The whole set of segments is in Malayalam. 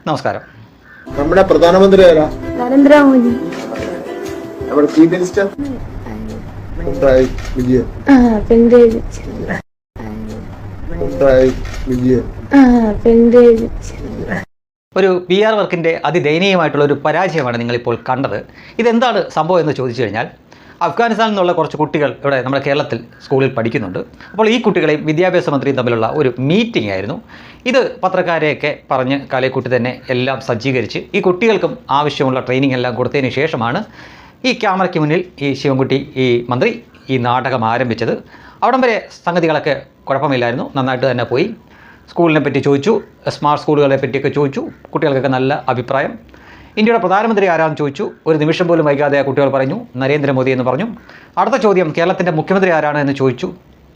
നമസ്കാരം. നമ്മുടെ പ്രധാനമന്ത്രി ആരാ? നരേന്ദ്രമോദി. നമ്മുടെ ചീഫ് മിനിസ്റ്റർ പിണറായി വിജയൻ. ഒരു PR വർക്കിൻ്റെ അതിദയനീയമായിട്ടുള്ള ഒരു പരാജയമാണ് നിങ്ങളിപ്പോൾ കണ്ടത്. ഇതെന്താണ് സംഭവം എന്ന് ചോദിച്ചു കഴിഞ്ഞാൽ, അഫ്ഗാനിസ്ഥാനിൽ നിന്നുള്ള കുറച്ച് കുട്ടികൾ ഇവിടെ നമ്മുടെ കേരളത്തിൽ സ്കൂളിൽ പഠിക്കുന്നുണ്ട്. അപ്പോൾ ഈ കുട്ടികളെയും വിദ്യാഭ്യാസ മന്ത്രിയും തമ്മിലുള്ള ഒരു മീറ്റിംഗ് ആയിരുന്നു. ഇത് പത്രക്കാരെയൊക്കെ പറഞ്ഞ് കാലേക്കൂട്ടി തന്നെ എല്ലാം സജ്ജീകരിച്ച് ഈ കുട്ടികൾക്കും ആവശ്യമുള്ള ട്രെയിനിങ് എല്ലാം കൊടുത്തതിന് ശേഷമാണ് ഈ ക്യാമറയ്ക്ക് മുന്നിൽ ഈ ശിവൻകുട്ടി ഈ മന്ത്രി ഈ നാടകം ആരംഭിച്ചത്. അവിടം വരെ സംഗതികളൊക്കെ കുഴപ്പമില്ലായിരുന്നു, നന്നായിട്ട് തന്നെ പോയി. സ്കൂളിനെ പറ്റി ചോദിച്ചു, സ്മാർട്ട് സ്കൂളുകളെ പറ്റിയൊക്കെ ചോദിച്ചു. കുട്ടികൾക്കൊക്കെ നല്ല അഭിപ്രായം. ഇന്ത്യയുടെ പ്രധാനമന്ത്രി ആരാണെന്ന് ചോദിച്ചു. ഒരു നിമിഷം പോലും വൈകാതെ കുട്ടികൾ പറഞ്ഞു നരേന്ദ്രമോദി എന്ന് പറഞ്ഞു. അടുത്ത ചോദ്യം കേരളത്തിൻ്റെ മുഖ്യമന്ത്രി ആരാണ് എന്ന് ചോദിച്ചു.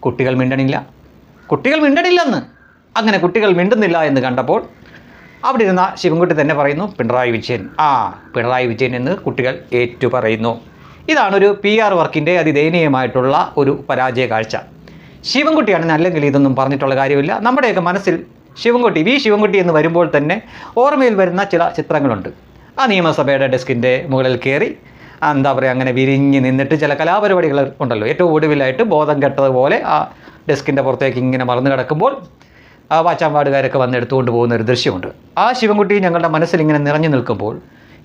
കുട്ടികൾ മിണ്ടണില്ലെന്ന്. അങ്ങനെ കുട്ടികൾ മിണ്ടുന്നില്ല എന്ന് കണ്ടപ്പോൾ അവിടെ ഇരുന്ന ശിവൻകുട്ടി തന്നെ പറയുന്നു പിണറായി വിജയൻ എന്ന് കുട്ടികൾ ഏറ്റുപറയുന്നു. ഇതാണൊരു PR വർക്കിൻ്റെ അതിദയനീയമായിട്ടുള്ള ഒരു പരാജയ കാഴ്ച. ശിവൻകുട്ടിയാണെന്ന് അല്ലെങ്കിൽ ഇതൊന്നും പറഞ്ഞിട്ടുള്ള കാര്യമില്ല. നമ്മുടെയൊക്കെ മനസ്സിൽ ശിവൻകുട്ടി എന്ന് വരുമ്പോൾ തന്നെ ഓർമ്മയിൽ വരുന്ന ചില ചിത്രങ്ങളുണ്ട്. ആ നിയമസഭയുടെ ഡെസ്കിൻ്റെ മുകളിൽ കയറി എന്താ പറയുക, അങ്ങനെ വിരിഞ്ഞ് നിന്നിട്ട് ചില കലാപരിപാടികൾ ഉണ്ടല്ലോ. ഏറ്റവും ഒടുവിലായിട്ട് ബോധം കെട്ടതുപോലെ ആ ഡെസ്കിൻ്റെ പുറത്തേക്ക് ഇങ്ങനെ മറന്നു കിടക്കുമ്പോൾ വാച്ചാമ്പാടുകാരൊക്കെ വന്ന് എടുത്തുകൊണ്ട് പോകുന്ന ഒരു ദൃശ്യമുണ്ട്. ആ ശിവൻകുട്ടി ഞങ്ങളുടെ മനസ്സിൽ ഇങ്ങനെ നിറഞ്ഞു നിൽക്കുമ്പോൾ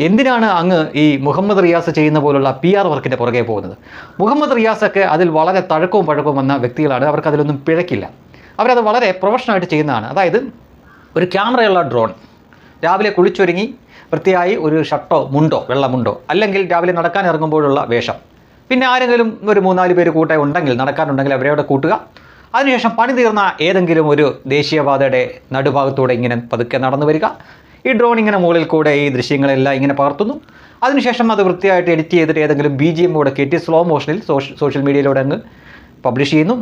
എന്തിനാണ് അങ്ങ് ഈ മുഹമ്മദ് റിയാസ് ചെയ്യുന്ന പോലുള്ള PR വർക്കിൻ്റെ പുറകെ പോകുന്നത്? മുഹമ്മദ് റിയാസൊക്കെ അതിൽ വളരെ തഴക്കവും പഴക്കവും വന്ന വ്യക്തികളാണ്. അവർക്ക് അതിലൊന്നും പിഴക്കില്ല. അവരത് വളരെ പ്രൊഫഷണലായിട്ട് ചെയ്യുന്നതാണ്. അതായത് ഒരു ക്യാമറയുള്ള ഡ്രോൺ, രാവിലെ കുളിച്ചൊരുങ്ങി വൃത്തിയായി ഒരു ഷർട്ടോ മുണ്ടോ വെള്ളമുണ്ടോ, അല്ലെങ്കിൽ രാവിലെ നടക്കാൻ ഇറങ്ങുമ്പോഴുള്ള വേഷം, പിന്നെ ആരെങ്കിലും ഒരു 3-4 പേര് കൂട്ടായി ഉണ്ടെങ്കിൽ നടക്കാനുണ്ടെങ്കിൽ അവരെവിടെ കൂട്ടുക. അതിനുശേഷം പണി തീർന്ന ഏതെങ്കിലും ഒരു ദേശീയപാതയുടെ നടുഭാഗത്തൂടെ ഇങ്ങനെ പതുക്കെ നടന്നു വരിക. ഈ ഡ്രോൺ ഇങ്ങനെ മുകളിൽ കൂടെ ഈ ദൃശ്യങ്ങളെല്ലാം ഇങ്ങനെ പകർത്തുന്നു. അതിനുശേഷം അത് വൃത്തിയായിട്ട് എഡിറ്റ് ചെയ്തിട്ട് ഏതെങ്കിലും BGM കൂടെ കയറ്റി സ്ലോ മോഷനിൽ സോഷ്യൽ മീഡിയയിലൂടെ അങ്ങ് പബ്ലിഷ് ചെയ്യുന്നു.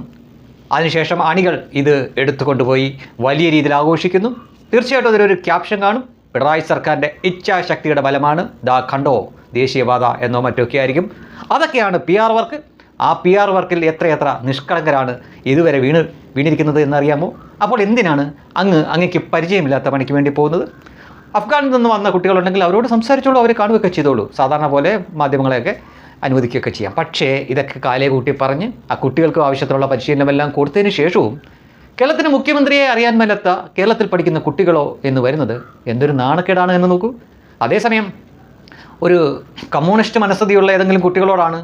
അതിനുശേഷം അണികൾ ഇത് എടുത്തുകൊണ്ടുപോയി വലിയ രീതിയിൽ ആഘോഷിക്കുന്നു. തീർച്ചയായിട്ടും അതിലൊരു ക്യാപ്ഷൻ കാണും, പിണറായി സർക്കാരിൻ്റെ ഇച്ഛാശക്തിയുടെ ബലമാണ് ദാ കണ്ടോ ദേശീയപാത എന്നോ മറ്റൊക്കെ ആയിരിക്കും. അതൊക്കെയാണ് PR വർക്ക്. ആ PR വർക്കിൽ എത്രയെത്ര നിഷ്കളങ്കരാണ് ഇതുവരെ വീണിരിക്കുന്നത് എന്നറിയാമോ? അപ്പോൾ എന്തിനാണ് അങ്ങേക്ക് പരിചയമില്ലാത്ത പണിക്ക് വേണ്ടി പോകുന്നത്? അഫ്ഗാനിൽ നിന്ന് വന്ന കുട്ടികളുണ്ടെങ്കിൽ അവരോട് സംസാരിച്ചോളൂ, അവരെ കാണുകയൊക്കെ ചെയ്തോളൂ. സാധാരണ പോലെ മാധ്യമങ്ങളെയൊക്കെ അനുവദിക്കുകയൊക്കെ ചെയ്യാം. പക്ഷേ ഇതൊക്കെ കാലേ കൂട്ടി പറഞ്ഞ് ആ കുട്ടികൾക്ക് ആവശ്യത്തിനുള്ള പരിശീലനമെല്ലാം കൊടുത്തതിന് ശേഷവും കേരളത്തിന് മുഖ്യമന്ത്രിയെ അറിയാൻ മേലാത്ത കേരളത്തിൽ പഠിക്കുന്ന കുട്ടികളോ എന്ന് വരുന്നത് എന്തൊരു നാണക്കേടാണ് എന്ന് നോക്കൂ. അതേസമയം ഒരു കമ്മ്യൂണിസ്റ്റ് മനസ്ഥിതിയുള്ള ഏതെങ്കിലും കുട്ടികളോടാണ്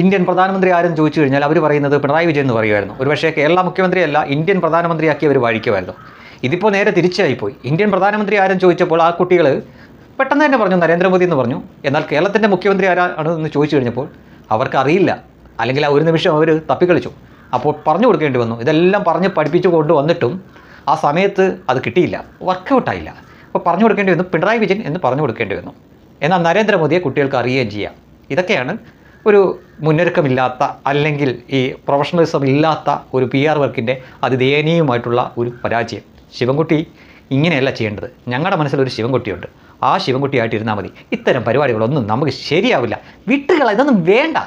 ഇന്ത്യൻ പ്രധാനമന്ത്രി ആരെന്ന് ചോദിച്ചു കഴിഞ്ഞാൽ അവർ പറയുന്നത് പിണറായി വിജയൻ എന്ന് പറയുമായിരുന്നു. ഒരുപക്ഷേ കേരള മുഖ്യമന്ത്രിയല്ല ഇന്ത്യൻ പ്രധാനമന്ത്രിയാക്കി അവർ വാഴിക്കുമായിരുന്നു. ഇതിപ്പോൾ നേരെ തിരിച്ചായിപ്പോയി. ഇന്ത്യൻ പ്രധാനമന്ത്രി ആരെന്ന് ചോദിച്ചപ്പോൾ ആ കുട്ടികൾ പെട്ടെന്ന് തന്നെ പറഞ്ഞു നരേന്ദ്രമോദി എന്ന് പറഞ്ഞു. എന്നാൽ കേരളത്തിൻ്റെ മുഖ്യമന്ത്രി ആരാണ് എന്ന് ചോദിച്ചു കഴിഞ്ഞപ്പോൾ അവർക്കറിയില്ല, അല്ലെങ്കിൽ ആ ഒരു നിമിഷം അവർ തപ്പിക്കളിച്ചു. അപ്പോൾ പറഞ്ഞു കൊടുക്കേണ്ടി വന്നു. ഇതെല്ലാം പറഞ്ഞ് പഠിപ്പിച്ചു കൊണ്ടുവന്നിട്ടും ആ സമയത്ത് അത് കിട്ടിയില്ല, വർക്കൗട്ടായില്ല. അപ്പോൾ പറഞ്ഞു കൊടുക്കേണ്ടി വന്നു പിണറായി വിജയൻ എന്ന് പറഞ്ഞു കൊടുക്കേണ്ടി വന്നു. എന്നാൽ നരേന്ദ്രമോദിയെ കുട്ടികൾക്ക് അറിയുകയും ചെയ്യാം. ഇതൊക്കെയാണ് ഒരു മുന്നൊരുക്കമില്ലാത്ത, അല്ലെങ്കിൽ ഈ പ്രൊഫഷണലിസം ഇല്ലാത്ത ഒരു PR വർക്കിൻ്റെ അതിദയനീയമായിട്ടുള്ള ഒരു പരാജയം. ശിവൻകുട്ടി ഇങ്ങനെയല്ല ചെയ്യേണ്ടത്. ഞങ്ങളുടെ മനസ്സിലൊരു ശിവൻകുട്ടിയുണ്ട്. ആ ശിവൻകുട്ടിയായിട്ടിരുന്നാൽ മതി. ഇത്തരം പരിപാടികളൊന്നും നമുക്ക് ശരിയാവില്ല. വിട്ടുകള, ഇതൊന്നും വേണ്ട.